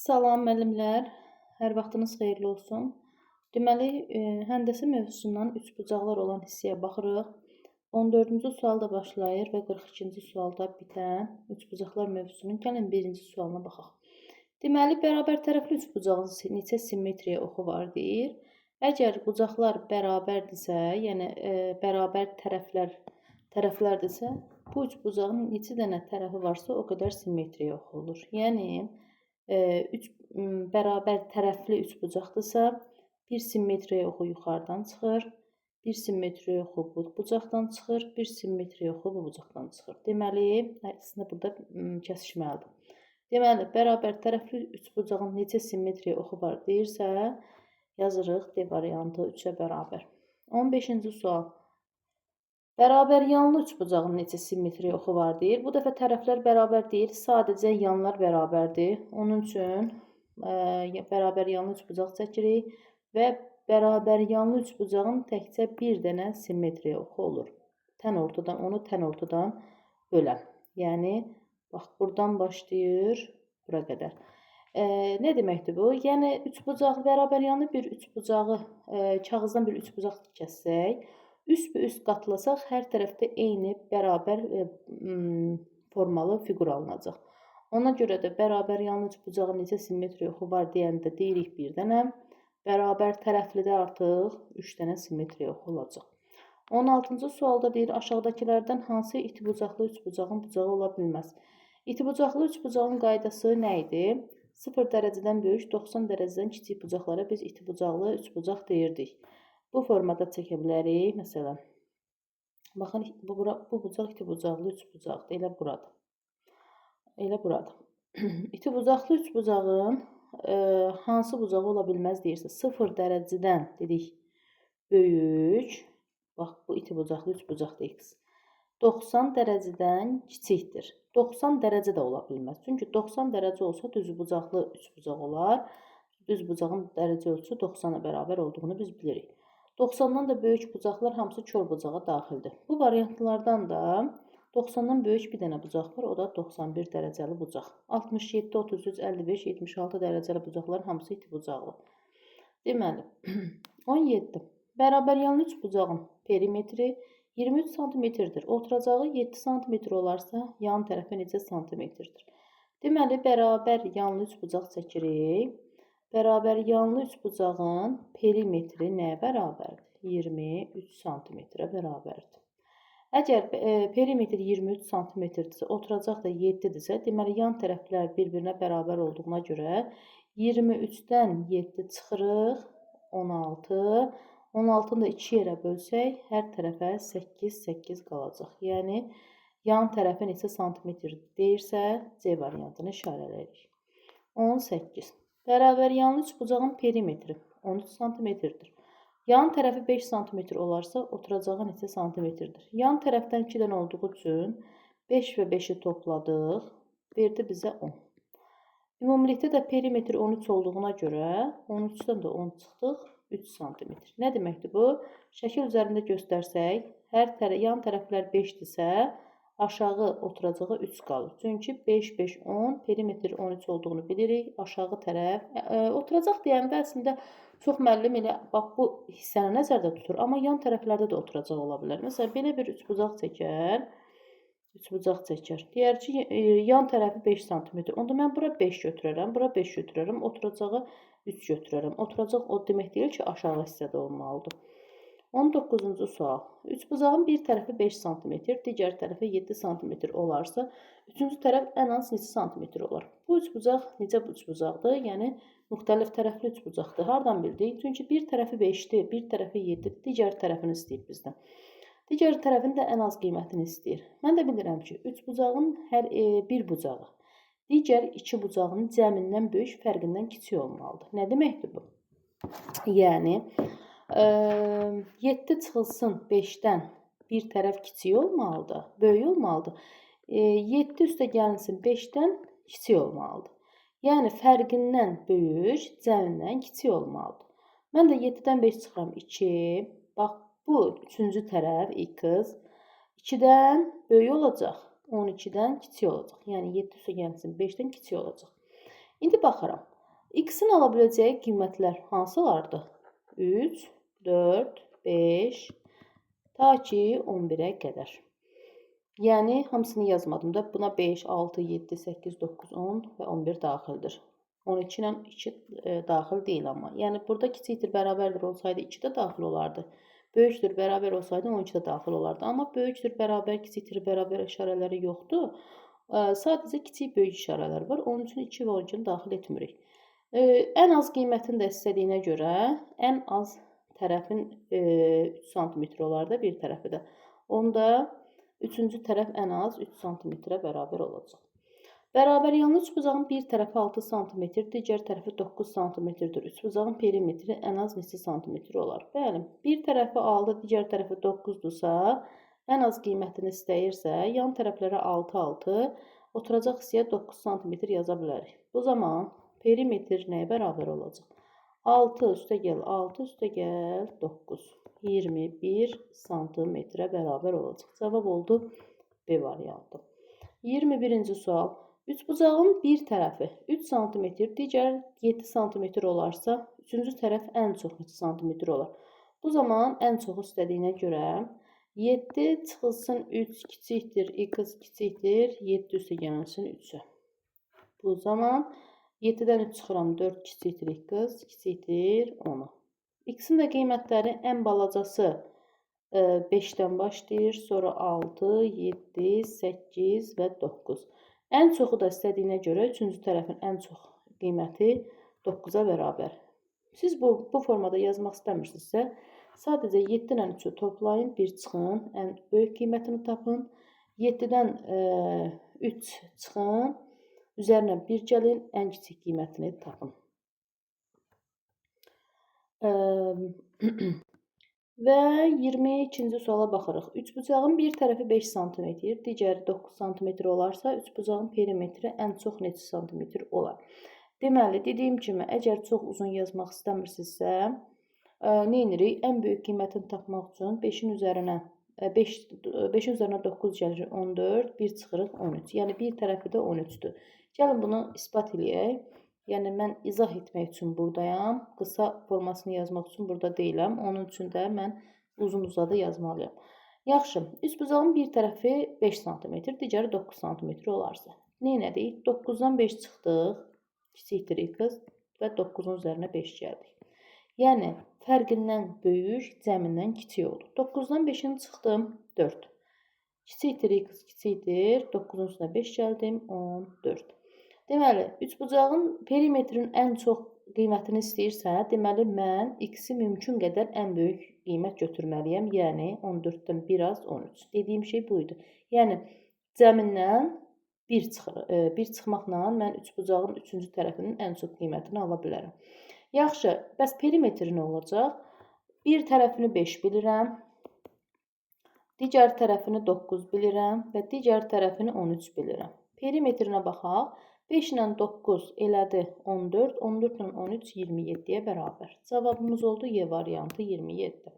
Salam müəllimlər, hər vaxtınız xeyirli olsun. Deməli, həndəsə mövzusundan üçbucaqlar olan hissəyə baxırıq. 14-cü sualda başlayır və 42-ci sualda bitən üçbucaqlar mövzusunun gəlin birinci sualına baxaq. Deməli, bərabər tərəfli üçbucağın neçə simmetriya oxu var deyir. Əgər bucaqlar bərabərdirsə, yəni bərabər tərəflərdirsə, bu üçbucağın neçə dənə tərəfi varsa, o qədər simmetriya oxu olur. Yəni, bərabər tərəfli üçbucaqdırsa, bir simmetriya oxu yuxarıdan çıxır, bir simmetriya oxu bu bucaqdan çıxır, bir simmetriya oxu bu bucaqdan çıxır. Deməli, əslində burada kəsişməlidir. Deməli, bərabər tərəfli üçbucağın neçə simmetriya oxu var deyirsə, yazırıq D variantı 3-ə bərabər. 15-ci sual. Bərabər yanlı üçbucağın neçə simmetriya oxu var deyir. Bu dəfə tərəflər bərabər deyil, sadəcə yanlar bərabərdir. Onun üçün bərabər yanlı üçbucaq çəkirik və bərabər yanlı üçbucağın təkcə bir dənə simmetriya oxu olur. Onu tən ortadan böləm. Yəni, bax, buradan başlayır, bura qədər. Nə deməkdir bu? Yəni, bərabər yanlı bir üçbucağı, kağızdan bir üçbucaq kəssək, üst qatlasaq, hər tərəfdə eyni, bərabər formalı fiqur alınacaq. Ona görə də bərabər yanlı üçbucağın neçə simmetriya oxu var deyəndə deyirik bir dənə. Bərabər tərəflidə artıq 3 dənə simmetriya oxu olacaq. 16-cı sualda deyir, aşağıdakilərdən hansı iti bucaqlı üçbucağın bucağı ola bilməz? İti bucaqlı üçbucağın qaydası nə idi? 0 dərəcədən böyük, 90 dərəcədən kiçik bucaqlara biz iti bucaqlı üçbucaq deyirdik. Bu formada çəkə bilərik. Məsələn, baxın, bu bucaq iti bucaqlı üçbucaqdır. Elə buradır. Elə buradır. İti bucaqlı üçbucağın hansı bucağı ola bilməz deyirsə, 0 dərəcədən dedik böyük. Bax, bu iti bucaqlı üçbucaqdır X. 90 dərəcədən kiçikdir. 90 dərəcə də ola bilməz. Çünki 90 dərəcə olsa düz bucaqlı üçbucaq olar. Düz bucağın dərəcə ölçüsü 90-a bərabər olduğunu biz bilirik. 90-dan da böyük bucaqlar hamısı kör bucağa daxildir. Bu variantlardan da 90-dan böyük bir dənə bucaq var, o da 91 dərəcəli bucaq. 67, 33, 55, 76 dərəcəli bucaqların hamısı iti bucaqlı. Deməli, 17. Bərabər yanlı üçbucağın perimetri 23 cm-dir. Oturacağı 7 cm olarsa, yan tərəfi necə cm-dir? Deməli, bərabər yanlı üçbucaq çəkirik. Bərabər yanlı üçbucağın perimetri nəyə bərabərdir? 23 cm-ə bərabərdir. Əgər perimetr 23 cm-dirsə, oturacaq da 7-dirsə, deməli, yan tərəflər bir-birinə bərabər olduğuna görə 23-dən 7 çıxırıq, 16. 16-nı da 2 yerə bölsək, hər tərəfə 8 qalacaq. Yəni, yan tərəfi neçə santimetr deyirsə, C variantını işarələyirik. 18. Bərabər yanlı üçbucağın perimetri 13 cm-dir. Yan tərəfi 5 cm olarsa, oturacağı neçə santimetrdir? Yan tərəfdən 2 dənə olduğu üçün 5 və 5-i topladıq, verdi bizə 10. Ümumilikdə də perimetr 13 olduğuna görə 13-dən də 10 çıxdıq, 3 cm. Nə deməkdir bu? Şəkil üzərində göstərsək, yan tərəflər 5-dirsə, aşağı oturacağı 3 qalır. Çünki 5, 5, 10, perimetr 13 olduğunu bilirik. Aşağı tərəf, oturacaq deyəndə əslində çox müəllim elə bax, bu hissəni nəzərdə tutur. Amma yan tərəflərdə də oturacaq ola bilər. Məsələn, belə bir üçbucaq çəkər. Deyər ki, yan tərəfi 5 cm. Onda mən bura 5 götürərəm, bura 5 götürərəm, oturacağı 3 götürərəm. Oturacaq o demək deyil ki, aşağı hissədə olmalıdır. 19-cu sual. Üçbucağın bir tərəfi 5 cm, digər tərəfi 7 cm olarsa, üçüncü tərəf ən az neçə cm olar? Bu üçbucaq necə üçbucaqdır? Yəni, müxtəlif tərəfli üçbucaqdır. Hardan bildik? Çünki bir tərəfi 5-dir, bir tərəfi 7-dir, digər tərəfini istəyir bizdən. Digər tərəfin də ən az qiymətini istəyir. Mən də bilirəm ki, üçbucağın hər bir bucağı digər iki bucağının cəmindən böyük, fərqindən kiçik olmalıdır. Nə deməkdir bu? Yəni, 7 çıxılsın 5-dən bir tərəf kiçik olmalıdır, böyük olmalıdır. 7 üstə gəlinsin 5-dən kiçik olmalıdır. Yəni, fərqindən böyük, cəmindən kiçik olmalıdır. Mən də 7-dən 5 çıxıram 2. Bax, bu üçüncü tərəf x 2-dən böyük olacaq, 12-dən kiçik olacaq. Yəni, 7 üstə gəlinsin 5-dən kiçik olacaq. İndi baxıram. X-in ala biləcəyi qiymətlər hansılardır? 3, 4, 5, ta ki 11-ə qədər. Yəni, hamısını yazmadım da. Buna 5, 6, 7, 8, 9, 10 və 11 daxildir. 12 ilə 2 daxil deyil amma. Yəni, burada kiçikdir, bərabərdir olsaydı 2 də daxil olardı. Böyükdür, bərabər olsaydı 12 də daxil olardı. Amma böyükdür, bərabər, kiçikdir, bərabər işarələri yoxdur. Sadəcə kiçik, böyük işarələr var. Onun üçün 2 və 12-ni daxil etmirik. Ən az qiymətini də istədiyinə görə ən az tərəfin 3 sm olar da bir tərəfi də. Onda üçüncü tərəf ən az 3 sm-ə bərabər olacaq. Bərabər yanlı üçbucağın bir tərəfi 6 sm, digər tərəfi 9 sm-dir. Üçbucağın perimetri ən az neçə santimetr olar? Bəli, bir tərəfi 6, digər tərəfi 9-dursa, ən az qiymətini istəyirsə, yan tərəflərə 6, 6, oturacaq hissəyə 9 sm yaza bilərik. Bu zaman perimetr nəyə bərabər olacaq? 6 üstəgəl 6 üstəgəl 9. 21 santimetrə bərabər olacaq. Cavab oldu B variantı. 21-ci sual. Üçbucağın bir tərəfi 3 sm, digər 7 sm olarsa, üçüncü tərəf ən çox neçə santimetr olar? Bu zaman ən çox istədiyinə görə 7 çıxılsın 3 kiçikdir, x kiçikdir, 7 üstəgəlsin 3-ə. Bu zaman 7-dən 3 çıxıram 4 kiçikdir, x kiçikdir 10-a. X-in də qiymətləri ən balacası 5-dən başlayır, sonra 6, 7, 8 və 9. Ən çoxu da istədiyinə görə 3-cü tərəfin ən çox qiyməti 9-a bərabər. Siz bu formada yazmaq istəmirsinizsə, sadəcə 7-dən 3-ü toplayın, 1 çıxın, ən böyük qiymətini tapın. 7-dən 3 çıxın, üzərinə 1 gəlin, ən kiçik qiymətini tapın. Və 22-ci suala baxırıq. Üçbucağın bir tərəfi 5 sm, digəri 9 sm olarsa, üçbucağın perimetri ən çox neçə santimetr olar? Deməli, dediyim kimi, əgər çox uzun yazmaq istəmirsinizsə, nə edirik? Ən böyük qiymətini tapmaq üçün 5-in üzərinə 9 gəlir 14, 1 çıxırıq 13. Yəni, bir tərəfi də 13-dür. Gəlin bunu isbat eləyək. Yəni, mən izah etmək üçün buradayam. Qısa formasını yazmaq üçün burada deyiləm. Onun üçün də mən uzun-uzadı yazmalıyam. Yaxşı, üçbucağın bir tərəfi 5 sm, digəri 9 sm olarsa. Nə edirik? 9-dan 5 çıxdıq, kiçikdir x və 9-un üzərinə 5 gəldik. Yəni, fərqindən böyük, cəmindən kiçik oldu. 9-dan 5-ini çıxdım, 4. Kiçikdir x kiçikdir, 9-un üstünə 5 gəldim, 14. Deməli, üçbucağın perimetrin ən çox qiymətini istəyirsə, deməli, mən x-i mümkün qədər ən böyük qiymət götürməliyəm. Yəni, 14-dən bir az 13. Dediyim şey bu idi. Yəni, cəmindən 1 çıxmaqla mən üçbucağın 3-cü tərəfinin ən çox qiymətini ala bilərəm. Yaxşı, bəs perimetri nə olacaq? Bir tərəfini 5 bilirəm, digər tərəfini 9 bilirəm və digər tərəfini 13 bilirəm. Perimetrinə baxaq. 5 ilə 9 elədi 14, 14 ilə 13 27-yə bərabər. Cavabımız oldu Y variantı 27.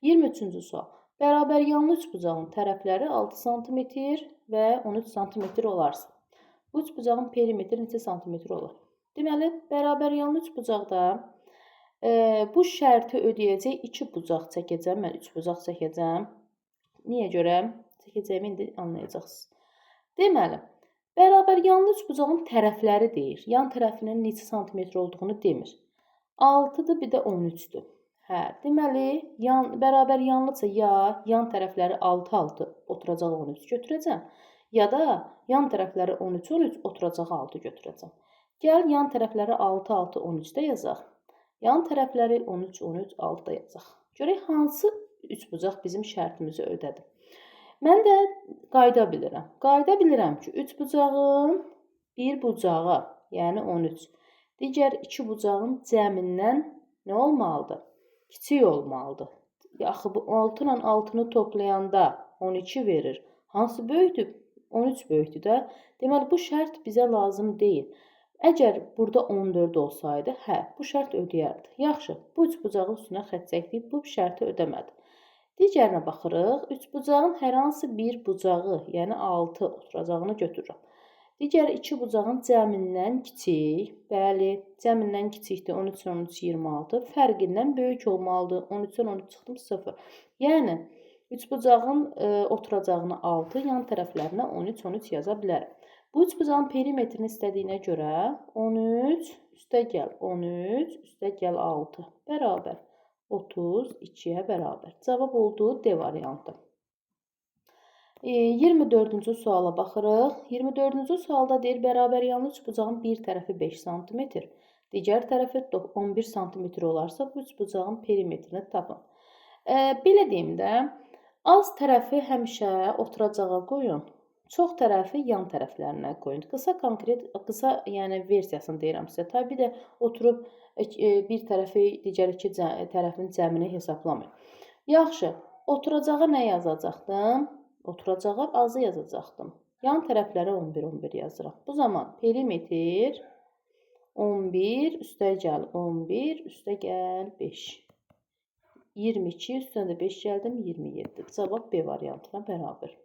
23-cü sual. Bərabər yanlı üçbucağın tərəfləri 6 sm və 13 sm olarsa, bu üçbucağın perimetri neçə santimetr olur? Deməli, bərabər yanlı üçbucaqda bu şərti ödəyəcək 2 bucaq çəkəcəm. Mən 3 bucaq çəkəcəm. Niyə görə? Çəkəcəyimi indi anlayacaqsınız. Deməli, bərabər yanlı üçbucağın tərəfləri deyir. Yan tərəfinin neçə santimetr olduğunu demir. 6-dır, bir də 13-dür. Hə, deməli, bərabər yanlıdsa ya yan tərəfləri 6-6 oturacaq 13 götürəcəm, ya da yan tərəfləri 13-13 oturacaq 6 götürəcəm. Gəl, yan tərəfləri 6-6 13-də yazaq. Yan tərəfləri 13-13 6-da yazaq. Görək, hansı üçbucaq bizim şərtimizi ödədi? Mən də qayda bilirəm. Qayda bilirəm ki, üçbucağın bir bucağı, yəni 13, digər 2 bucağın cəmindən nə olmalıdır? Kiçik olmalıdır. Yaxı, bu 6 ilə 6-nı toplayanda 12 verir. Hansı böyükdür? 13 böyükdür də. Deməli, bu şərt bizə lazım deyil. Əgər burada 14 olsaydı, hə, bu şərt ödəyərdi. Yaxşı, bu üçbucağın üstünə xətt çəkdik, bu şərti ödəmədi. Digərinə baxırıq. Üçbucağın hər hansı bir bucağı, yəni 6 oturacağını götürürəm. Digər iki bucağın cəmindən kiçik. Bəli, cəmindən kiçikdir. 13, 13, 26. Fərqindən böyük olmalıdır. 13-dən 13 çıxdım 0. Yəni, üçbucağın oturacağına 6, yan tərəflərinə 13, 13 yaza bilərəm. Bu üçbucağın perimetrini istədiyinə görə 13 üstəgəl 13 üstəgəl 6 bərabər 32-yə bərabər. Cavab oldu D variantı. 24-cü suala baxırıq. 24-cü sualda deyir, bərabər yanlı üçbucağın bir tərəfi 5 sm, digər tərəfi 11 sm olarsa, bu üçbucağın perimetrini tapın. Belə deyim də, az tərəfi həmişə oturacağa qoyun, çox tərəfi yan tərəflərinə qoyun. Qısa yəni versiyasını deyirəm sizə. Tabii də oturub bir tərəfi, digər iki tərəfin cəmini hesablamayın. Yaxşı, oturacağa nə yazacaqdım? Oturacağa azı yazacaqdım. Yan tərəflərə 11, 11 yazıram. Bu zaman perimetr 11 üstəgəl 11 üstəgəl 5. 22 üstünə də 5 gəldim 27. Cavab B variantına bərabər.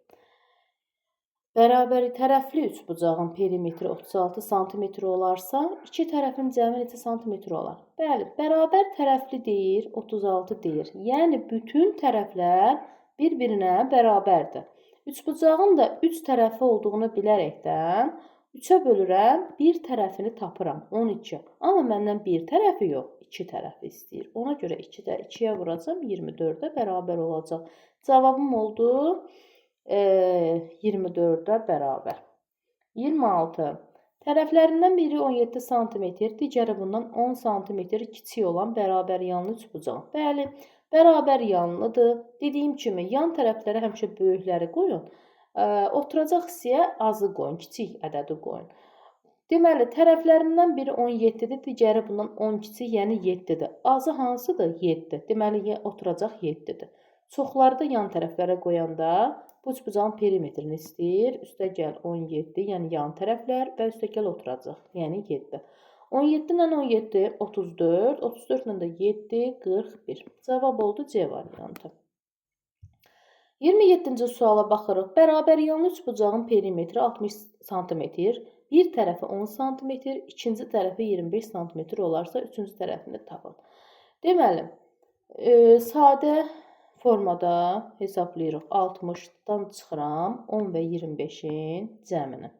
Bərabər tərəfli üçbucağın perimetri 36 sm olarsa, iki tərəfin cəmi neçə sm olar? Bəli, bərabər tərəfli deyir, 36 deyir. Yəni, bütün tərəflər bir-birinə bərabərdir. Üçbucağın da 3 tərəfi olduğunu bilərəkdən 3-ə bölürəm, bir tərəfini tapıram, 12. Amma məndən bir tərəfi yox, 2 tərəfi istəyir. Ona görə 2-yə vuracam, 24-ə bərabər olacaq. Cavabım oldu 24-ə bərabər. 26. Tərəflərindən biri 17 sm, digəri bundan 10 sm kiçik olan bərabər yanlı üçbucaq. Bəli, bərabər yanlıdır. Dediyim kimi, yan tərəflərə həmişə böyükləri qoyun. Oturacaq hissəyə azı qoyun, kiçik ədədi qoyun. Deməli, tərəflərindən biri 17-dir, digəri bundan 10 kiçik, yəni 7-dir. Azı hansıdır? 7. Deməli, oturacaq 7-dir. Çoxları da yan tərəflərə qoyanda bu üçbucağın perimetrini istəyir. Üstəgəl 17, yəni yan tərəflər və üstəgəl oturacaq, yəni 7. 17 ilə 17, 34, 34 ilə də 7, 41. Cavab oldu C variantı. 27-ci suala baxırıq. Bərabər yanlı üçbucağın perimetri 60 sm, bir tərəfi 10 sm, ikinci tərəfi 25 sm olarsa, üçüncü tərəfini tapın. Deməli, sadə formada hesablayırıq. 60-dan çıxıram 10 və 25-in cəmini.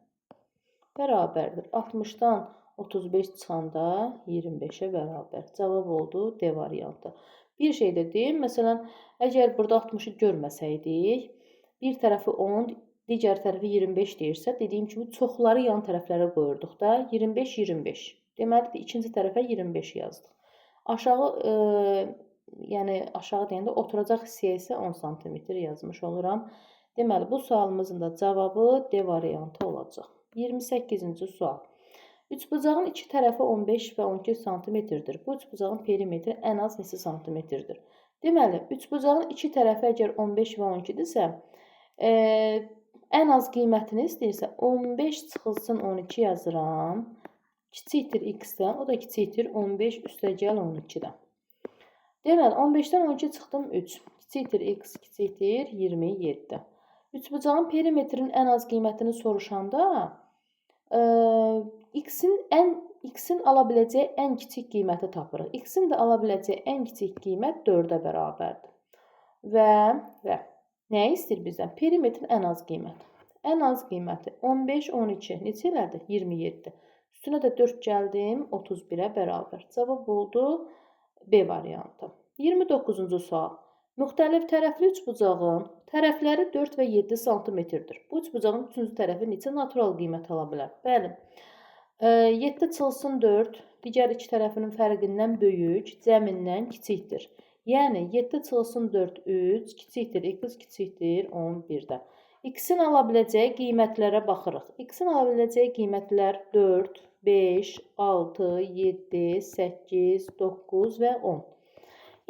Bərabərdir. 60-dan 35 çıxanda 25-ə bərabər. Cavab oldu D variantı. Bir şey də deyim. Məsələn, əgər burada 60-ı görməsəydik, bir tərəfi 10, digər tərəfi 25 deyirsə, dediyim kimi çoxları yan tərəflərə qoyurduq da. 25, 25. Deməli, ikinci tərəfə 25 yazdıq. Yəni aşağı deyəndə oturacaq hissəyə isə 10 sm yazmış oluram. Deməli, bu sualımızın da cavabı D variantı olacaq. 28-ci sual. Üçbucağın iki tərəfi 15 və 12 sm-dir. Bu üçbucağın perimetri ən az neçə santimetrdir? Deməli, üçbucağın iki tərəfi əgər 15 və 12-dirsə, ən az qiymətini istəyirsə, 15 çıxılsın 12 yazıram. Kiçikdir x-dən, o da kiçikdir 15 üstəgəl 12-dən. Deməli, 15-dən 12 çıxdım 3. Kiçikdir x, kiçikdir 27. Üçbucağın perimetrinin ən az qiymətini soruşanda x-in ala biləcəyi ən kiçik qiyməti tapırıq. X-in də ala biləcəyi ən kiçik qiymət 4-ə bərabərdir. Və nəyi istəyir bizdən? Perimetrin ən az qiyməti. Ən az qiyməti 15, 12. Neçə elədi? 27. Üstünə də 4 gəldim, 31-ə bərabər. Cavab oldu B variantı. 29-cu sual. Müxtəlif tərəfli üçbucağın tərəfləri 4 və 7 sm-dir. Bu üçbucağın üçüncü tərəfi neçə natural qiymət ala bilər? Bəli. 7 çıxılsın 4, digər iki tərəfinin fərqindən böyük, cəmindən kiçikdir. Yəni, 7 çıxılsın 4, 3, kiçikdir, x kiçikdir 11-dən. X-in ala biləcəyi qiymətlərə baxırıq. X-in ala biləcəyi qiymətlər 4, 5, 6, 7, 8, 9 və 10.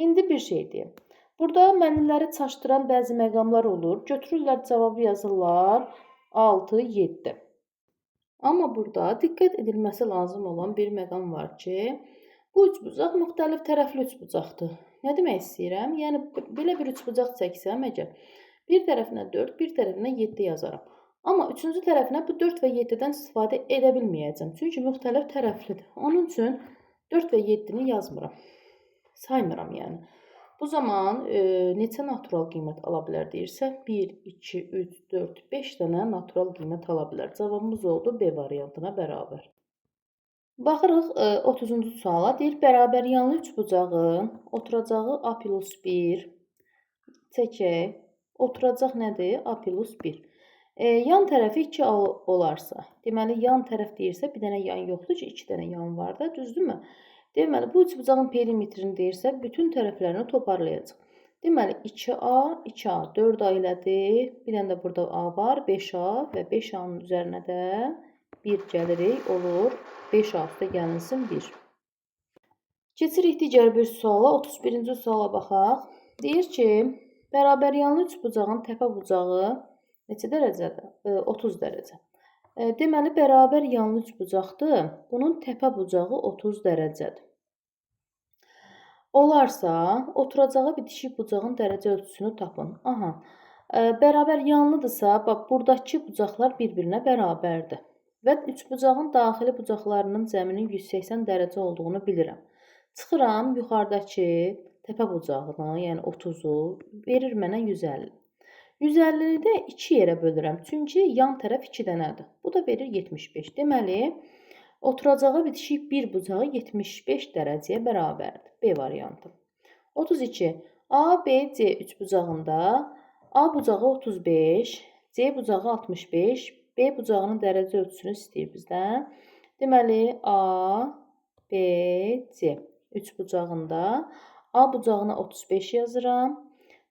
İndi bir şey deyim. Burada mənimləri çaşdıran bəzi məqamlar olur. Götürürlər, cavabı yazırlar 6, 7. Amma burada diqqət edilməsi lazım olan bir məqam var ki, bu üçbucaq müxtəlif tərəfli üçbucaqdır. Nə demək istəyirəm? Yəni, belə bir üçbucaq çəksəm əgər, bir tərəfinə 4, bir tərəfinə 7 yazaram. Amma üçüncü tərəfinə bu 4 və 7-dən istifadə edə bilməyəcəm. Çünki müxtəlif tərəflidir. Onun üçün 4 və 7-ni yazmıram. Saymıram yəni. Bu zaman neçə natural qiymət ala bilər deyirsə, 1, 2, 3, 4, 5 dənə natural qiymət ala bilər. Cavabımız oldu B variantına bərabər. Baxırıq 30-cu suala. Deyir, bərabər yanlı üçbucağın oturacağı A plus 1 çəkək. Oturacaq nədir? A plus 1. Yan tərəfi 2 olarsa, deməli, yan tərəf deyirsə, bir dənə yan yoxdur ki, 2 dənə yan var da, düzdürmü? Deməli, bu üçbucağın perimetrini deyirsə, bütün tərəflərini toparlayacaq. Deməli, 2A, 2A, 4A elədir. Bir dənə də burada A var, 5A və 5A-nın üzərinə də 1 gəlirik, olur. 5A üstə gəlinsin 1. Keçirik digər bir suala, 31-ci suala baxaq. Deyir ki, bərabər yanlı üçbucağın təpə bucağı neçə dərəcədir? 30 dərəcə. Deməli, bərabər yanlı üçbucaqdır. Bunun təpə bucağı 30 dərəcədir. Olarsa, oturacağı bitişik bucağın dərəcə ölçüsünü tapın. Aha, bərabər yanlıdırsa, bax, buradakı bucaqlar bir-birinə bərabərdir. Və üçbucağın daxili bucaqlarının cəminin 180 dərəcə olduğunu bilirəm. Çıxıram yuxarıdakı təpə bucağını, yəni 30-u, verir mənə 150. 150-ni də 2 yerə bölürəm, çünki yan tərəf 2 dənədir. Bu da verir 75. Deməli, oturacağı bitişik bir bucağı 75 dərəcəyə bərabərdir. B variantı. 32. A, B, C üçbucağında A bucağı 35, C bucağı 65, B bucağının dərəcə ölçüsünü istəyir bizdən. Deməli, A, B, C üçbucağında A bucağına 35 yazıram.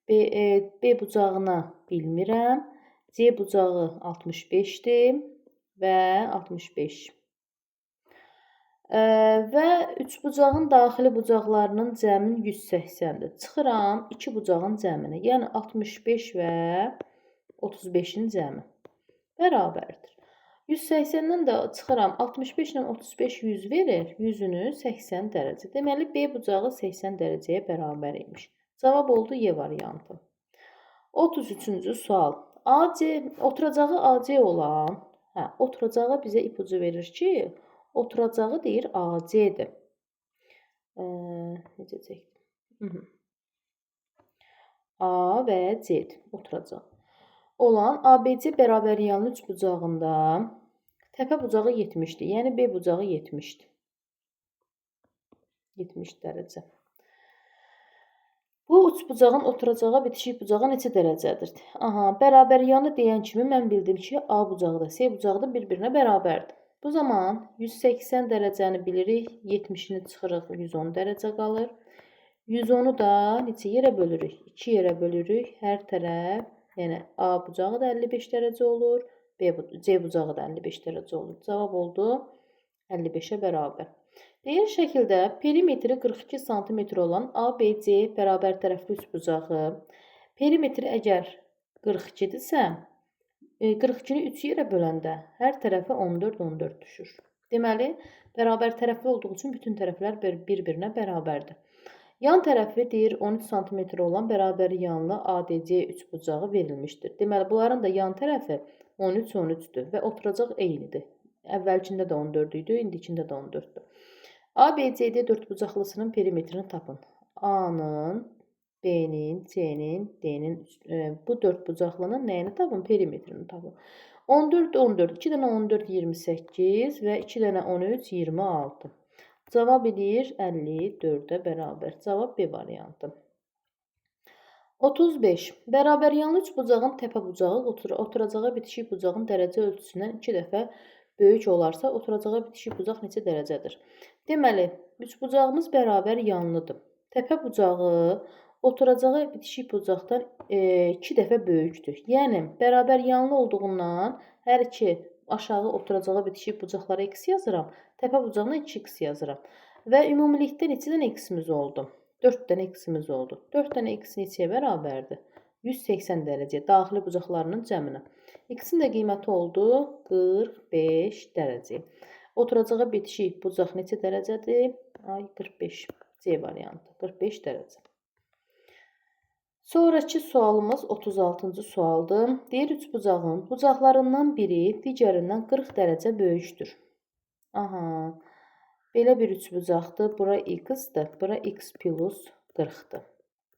B bucağına bilmirəm. C bucağı 65-dir və 65. Və üçbucağın daxili bucaqlarının cəmin 180-dir. Çıxıram 2 bucağın cəmini, yəni 65 və 35-in cəmi bərabərdir. 180-dən də çıxıram 65 ilə 35 100 verir, 100-ünü 80 dərəcə. Deməli, B bucağı 80 dərəcəyə bərabər imiş. Cavab oldu Y variantı. 33-cü sual. Oturacağı AC olan, oturacağı bizə ipucu verir ki, oturacağı deyir AC-dir. Necə çəkdim? A və C-dir, oturacaq. Olan ABC bərabər yanlı üçbucağında təpə bucağı 70-dir. Yəni B bucağı 70-dir. 70 dərəcə. Bu üçbucağın oturacağı bitişik bucağı neçə dərəcədir? Aha, bərabər yanı deyən kimi mən bildim ki, A bucağı da C bucağı da bir-birinə bərabərdir. Bu zaman 180 dərəcəni bilirik, 70-ni çıxırıq, 110 dərəcə qalır. 110-u da neçə yerə bölürük? 2 yerə bölürük. Hər tərəf, yəni A bucağı da 55 dərəcə olur, C bucağı da 55 dərəcə olur. Cavab oldu 55-ə bərabər. Deyir şəkildə perimetri 42 cm olan ABC bərabər tərəfli üçbucağı, perimetri əgər 42-dirsə, 42-ni 3 yerə böləndə hər tərəfə 14 düşür. Deməli, bərabər tərəfli olduğu üçün bütün tərəflər bir-birinə bərabərdir. Yan tərəfi deyir 13 cm olan bərabər yanlı ADC üçbucağı verilmişdir. Deməli, bunların da yan tərəfi 13-13-dür və oturacaq eynidir. Əvvəlkində də 14 idi, indikində də 14-dür. ABCD dördbucaqlısının perimetrini tapın. A-nın, B-nin, C-nin, D-nin bu dördbucaqlının nəyini tapın? Perimetrini tapın. 14, 14, 2 dənə 14, 28 və 2 dənə 13, 26. Cavab edir 54-ə bərabər. Cavab B variantı. 35. Bərabər yanlı üçbucağın təpə bucağı oturacağı bitişik bucağın dərəcə ölçüsündən 2 dəfə böyük olarsa, oturacağı bitişik bucaq neçə dərəcədir? Deməli, üçbucağımız bərabər yanlıdır. Təpə bucağı oturacağı bitişik bucaqdan 2 dəfə böyükdür. Yəni, bərabər yanlı olduğundan hər iki aşağı oturacağı bitişik bucaqlara x yazıram, təpə bucağına 2x yazıram. Və ümumilikdə neçə dənə x-imiz oldu? 4 dənə x-imiz oldu. 4 dənə x neçəyə bərabərdir? 180 dərəcə daxili bucaqlarının cəminə. X-in də qiyməti oldu 45 dərəcə. Oturacağı bitişik bucaq neçə dərəcədir? 45. C variantı. 45 dərəcə. Sonraki sualımız 36-cı sualdır. Deyir, üçbucağın bucaqlarından biri digərindən 40 dərəcə böyükdür. Aha, belə bir üçbucaqdır. Bura x-dir, bura x plus 40-dır.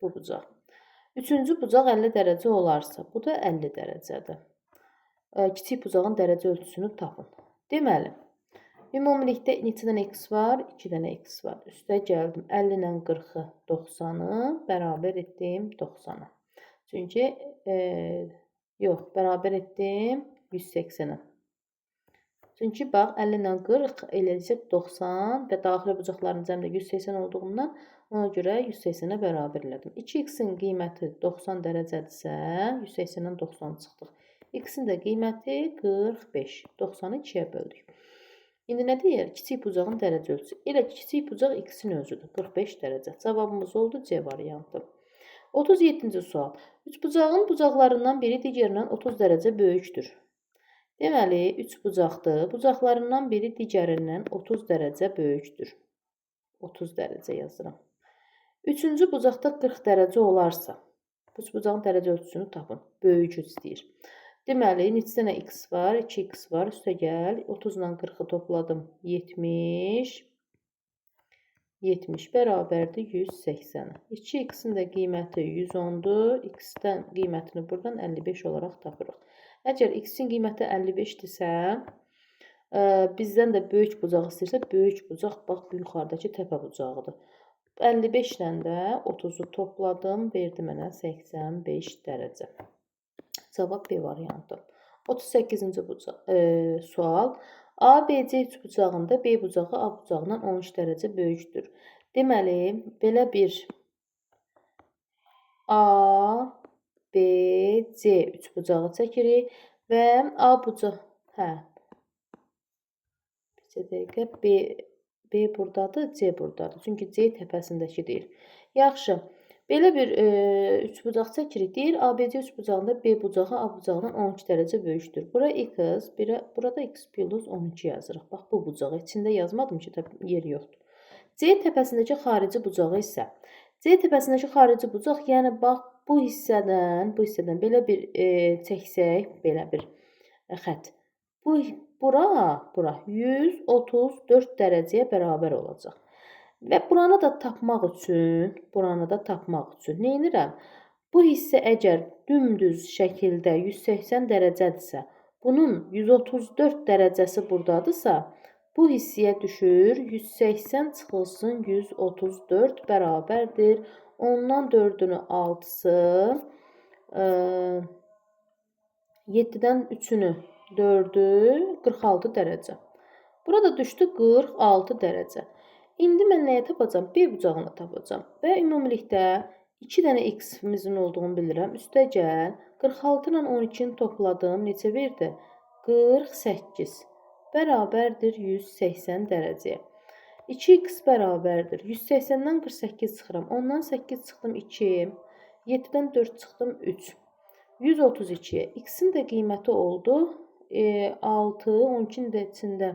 Bu bucaq. Üçüncü bucaq 50 dərəcə olarsa, bu da 50 dərəcədir. Kiçik bucağın dərəcə ölçüsünü tapın. Deməli, ümumilikdə neçə dənə x var? 2 dənə x var. Üstə gəldim. 50 ilə 40-ı 90-ı bərabər etdim 90-a. Çünki yox, bərabər etdim 180-ə. Çünki bax 50 ilə 40 eləcək 90 və daxili bucaqların cəmdə 180 olduğundan ona görə 180-ə bərabər elədim. 2x-in qiyməti 90 dərəcədirsə, 180-dən 90 çıxdıq. X-in də qiyməti 45. 90-ı 2-yə böldük. İndi nə deyir? Kiçik bucağın dərəcə ölçüsü. Elə ki, kiçik bucaq x-in özüdür. 45 dərəcə. Cavabımız oldu C variantı. 37-ci sual. Üçbucağın bucaqlarından biri digərindən 30 dərəcə böyükdür. Deməli, üçbucaqdır. Bucaqlarından biri digərindən 30 dərəcə böyükdür. 30 dərəcə yazıram. Üçüncü bucaqda 40 dərəcə olarsa, üçbucağın dərəcə ölçüsünü tapın. Böyük istəyir. Deməli, neçə dənə x var? 2x var. Üstə gəl. 30 ilə 40-ı topladım. 70. 70 bərabərdir 180. 2x-in də qiyməti 110-dur. X-dən qiymətini buradan 55 olaraq tapırıq. Əgər x-in qiyməti 55-dirsə, bizdən də böyük bucaq istəyirsə, böyük bucaq bax yuxarıdakı təpə bucağıdır. 55 ilə də 30-u topladım, verdi mənə 85 dərəcə. Cavab B variantı. 38-ci sual. ABC üçbucağında B bucağı A bucağından 13 dərəcə böyükdür. Deməli, belə bir A, B, C üçbucağı çəkirik və A bucağı, bir dəqiqə, B buradadır, C buradadır. Çünki C təpəsindəki deyil. Yaxşı, belə bir üçbucaq çəkirik. Deyir, ABC üçbucağında B bucağı A bucağından 12 dərəcə böyükdür. Bura x, burada x plus 12 yazırıq. Bax, bu bucağı içində yazmadım ki, yer yoxdur. C təpəsindəki xarici bucağı isə, C təpəsindəki xarici bucaq, yəni bax, bu hissədən belə bir çəksək, belə bir xət. Bura 134 dərəcəyə bərabər olacaq. Və buranı da tapmaq üçün nə edirəm? Bu hissə əgər dümdüz şəkildə 180 dərəcədirsə, bunun 134 dərəcəsi buradadırsa, bu hissəyə düşür 180 çıxılsın 134 bərabərdir. Ondan 4-ünü 6-sı, 7-dən 3-ünü 4-ü 46 dərəcə. Burada düşdü 46 dərəcə. İndi mən nəyə tapacam? B bucağını tapacam. Və ümumilikdə 2 dənə x-imizin olduğunu bilirəm. Üstə gəl. 46 ilə 12-ni topladım. Neçə verdi? 48. Bərabərdir 180 dərəcəyə. 2x bərabərdir. 180-dən 48 çıxıram. Ondan 8 çıxdım 2. 7-dən 4 çıxdım 3. 132-yə. X-in də qiyməti oldu 6. 12-nin də içində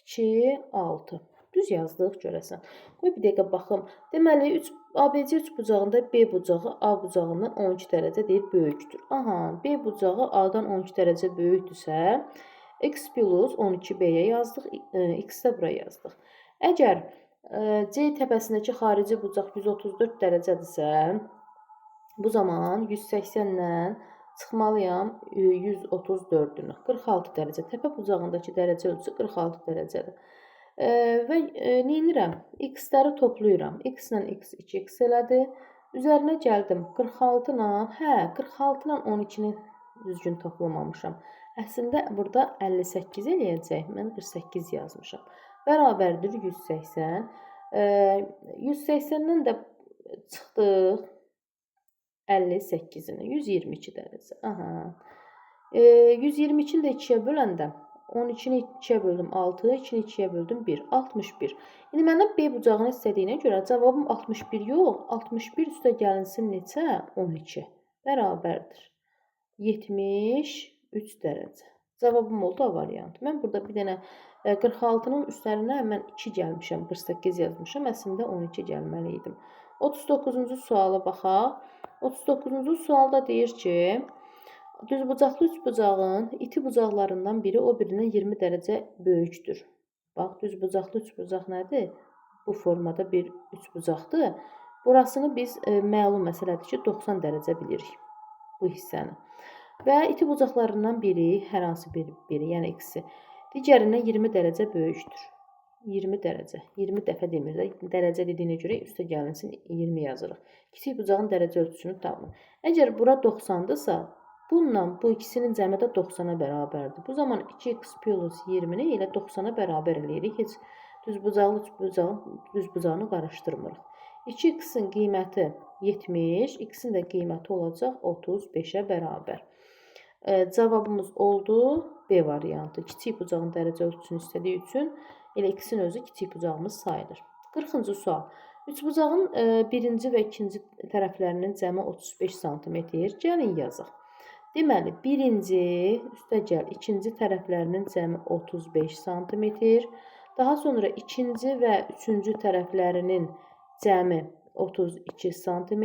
2, 6. Düz yazdıq görəsən. Qoy bir dəqiqə baxım. Deməli, ABC üçbucağında B bucağı A bucağından 12 dərəcə deyir böyükdür. Aha, B bucağı A-dan 12 dərəcə böyükdürsə, x plus 12B-yə yazdıq, x də buraya yazdıq. Əgər C təpəsindəki xarici bucaq 134 dərəcədirsə, bu zaman 180-dən çıxmalıyam 134-ünü. 46 dərəcə. Təpə bucağındakı dərəcə ölçüsü 46 dərəcədir. Və nə edirəm? X-ləri toplayıram. X ilə x 2x elədi. Üzərinə gəldim. 46 ilə 12-ni düzgün toplamamışam. Əslində burada 58 eləyəcək. Mən 48 yazmışam. Bərabərdir 180. 180-dən də çıxdıq 58-ini. 122 dərəcə. Aha. 122-ni də 2-yə böləndə 12-ni 2-yə böldüm 6, 2-ni 2-yə böldüm 1. 61. İndi məndən B bucağını istədiyinə görə cavabım 61 yox. 61 üstə gəlinsin neçə? 12. Bərabərdir 73 dərəcə. Cavabım oldu A variantı. Mən burada bir dənə 46-nın üstlərinə mən 2 gəlmişəm. 48 yazmışam. Əslində 12 gəlməli idim. 39-cu suala baxaq. 39-cu sualda deyir ki, düzbucaqlı üçbucağın iti bucaqlarından biri o birindən 20 dərəcə böyükdür. Bax, düzbucaqlı üçbucaq nədir? Bu formada bir üçbucaqdır. Burasını biz məlum məsələdir ki, 90 dərəcə bilirik bu hissəni. Və iti bucaqlarından biri, hər hansı biri, yəni ikisi, digərindən 20 dərəcə böyükdür. 20 dərəcə, 20 dəfə demir də, dərəcə dediyinə görə üstə gəlinsin 20 yazırıq. Kiçik bucağın dərəcə ölçüsünü tapın. Əgər bura 90-dırsa, bununla bu ikisinin cəmi də 90-a bərabərdir. Bu zaman 2x plus 20-ni ilə 90-a bərabər eləyirik. Heç düzbucağını qarışdırmırıq. 2x-in qiyməti 70, x-in də qiyməti olacaq 35-ə bərabər. Cavabımız oldu B variantı. Kiçik bucağın dərəcə ölçüsünü istədiyi üçün elə x-in özü kiçik bucağımız sayılır. 40-cı sual. Üçbucağın birinci və ikinci tərəflərinin cəmi 35 sm. Gəlin yazaq. Deməli, birinci üstəgəl ikinci tərəflərinin cəmi 35 sm. Daha sonra ikinci və üçüncü tərəflərinin cəmi 32 sm.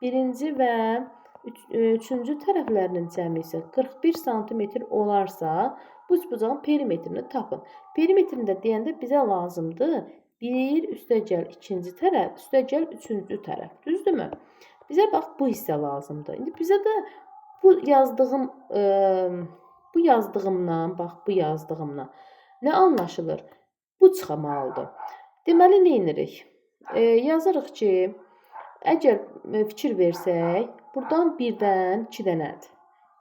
Birinci və üçüncü tərəflərinin cəmi isə 41 sm olarsa, bu üçbucağın perimetrini tapın. Perimetrini də deyəndə bizə lazımdır 1 üstəgəl ikinci tərəf, üstəgəl üçüncü tərəf. Düzdürmü? Bizə bax, bu hissə lazımdır. İndi bizə də bu yazdığımdan nə anlaşılır? Bu çıxamalıdır. Deməli, nə edirik? Yazırıq ki, əgər fikir versək, buradan 1-dən 2 dənədir.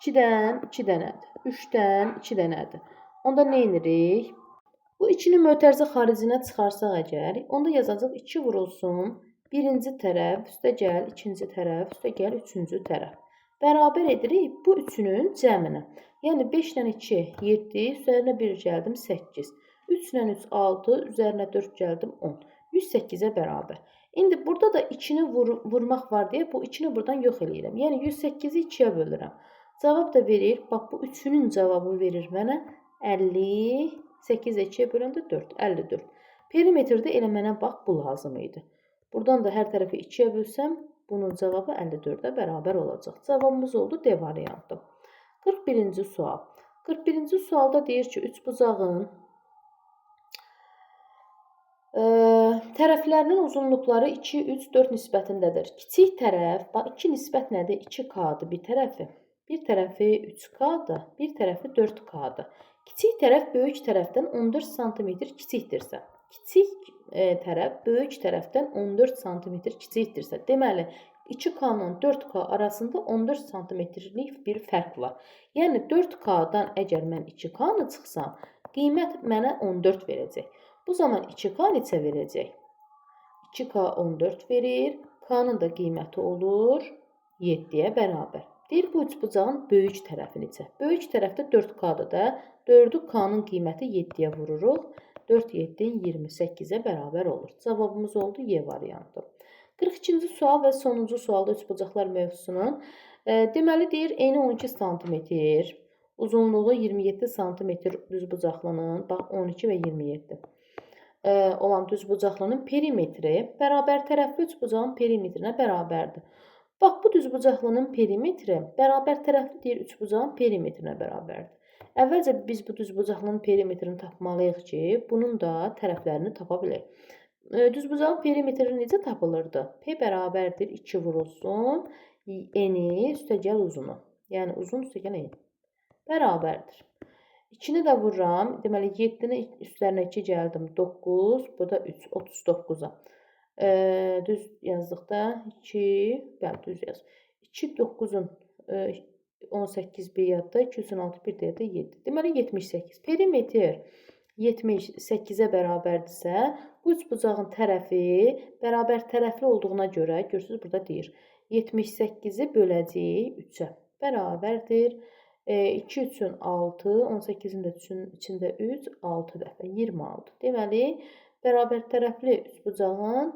2-dən 2 dənədir. 3-dən 2 dənədir. Onda nə edirik? Bu 2-ni mötərizə xaricinə çıxarsaq əgər, onda yazacaq 2 vurulsun. Birinci tərəf, üstəgəl ikinci tərəf, üstəgəl üçüncü tərəf. Bərabər edirik bu üçünün cəminə. Yəni 5 ilə 2, 7, üzərinə 1 gəldim, 8. 3 ilə 3, 6, üzərinə 4 gəldim, 10. 108-ə bərabər. İndi burada da 2-ni vurmaq var deyə bu 2-ni buradan yox eləyirəm. Yəni 108-i 2-yə bölürəm. Cavab da verir. Bax, bu 3-ünün cavabı verir mənə 58-ə 2-yə böləndə 4, 54. Perimetrdə elə mənə bax, bu lazım idi. Buradan da hər tərəfi 2-yə bölsəm, bunun cavabı 54-ə bərabər olacaq. Cavabımız oldu D variantı. 41-ci sual. 41-ci sualda deyir ki, üçbucağın tərəflərinin uzunluqları 2, 3, 4 nisbətindədir. Kiçik tərəf, bax 2 nisbət nədir? 2K-dır bir tərəfi. Bir tərəfi 3K-dır, bir tərəfi 4K-dır. Kiçik tərəf böyük tərəfdən 14 cm kiçikdirsə, kiçik tərəf böyük tərəfdən 14 cm kiçikdirsə, deməli 2K-nın 4K arasında 14 cm-lik bir fərq var. Yəni 4K-dan əgər mən 2K-nı çıxsam, qiymət mənə 14 verəcək. Bu zaman 2K neçə verəcək? 2K 14 verir. K-nın da qiyməti olur 7-yə bərabər. Deyir, bu üçbucağın böyük tərəfi neçə? Böyük tərəfdə 4K-dır da. 4-ü K-nın qiyməti 7-yə vururuq. 4, 7, 28-ə bərabər olur. Cavabımız oldu Y variantı. 42-ci sual və sonuncu sualda üçbucaqlar mövzusunun. Deməli, deyir, eni 12 cm, uzunluğu 27 cm düzbucaqlının, bax 12 və 27 olan düzbucaqlının perimetri bərabər tərəfli üçbucağın perimetrinə bərabərdir. Bax, bu düzbucaqlının perimetri bərabər tərəfli deyir üçbucağın perimetrinə bərabərdir. Əvvəlcə biz bu düzbucaqlının perimetrini tapmalıyıq ki, bunun da tərəflərini tapa bilək. Düzbucağın perimetri necə tapılırdı? P bərabərdir 2 vurulsun, eni üstəgəl uzunu. Yəni uzun üstəgəl eni. Bərabərdir. 2-ni də vururam. Deməli, 7-ni üstlərinə 2 gəldim. 9, bu da 3, 39-a. Düz yazdıqda 2, bəli, düz yaz. 2, 9-un 18 bir yadda, 216 bir deyədə 7. Deməli, 78. Perimetr 78-ə bərabərdirsə, bu üçbucağın tərəfi bərabər tərəfli olduğuna görə, görürsünüz, burada deyir, 78-i böləcəyik 3-ə. Bərabərdir. 2 üçün 6, 18-in də içində 3, 6 dəfə, 26. Deməli, bərabər tərəfli üçbucağın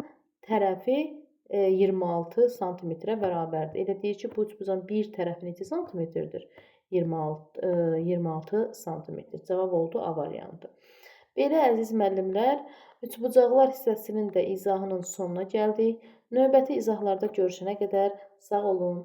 tərəfi 26 cm-ə bərabərdir. Elə deyir ki, bu üçbucağın bir tərəfi neçə cm-dir? 26 cm. Cavab oldu A variantı. Belə əziz müəllimlər, üçbucaqlar hissəsinin də izahının sonuna gəldik. Növbəti izahlarda görüşənə qədər sağ olun.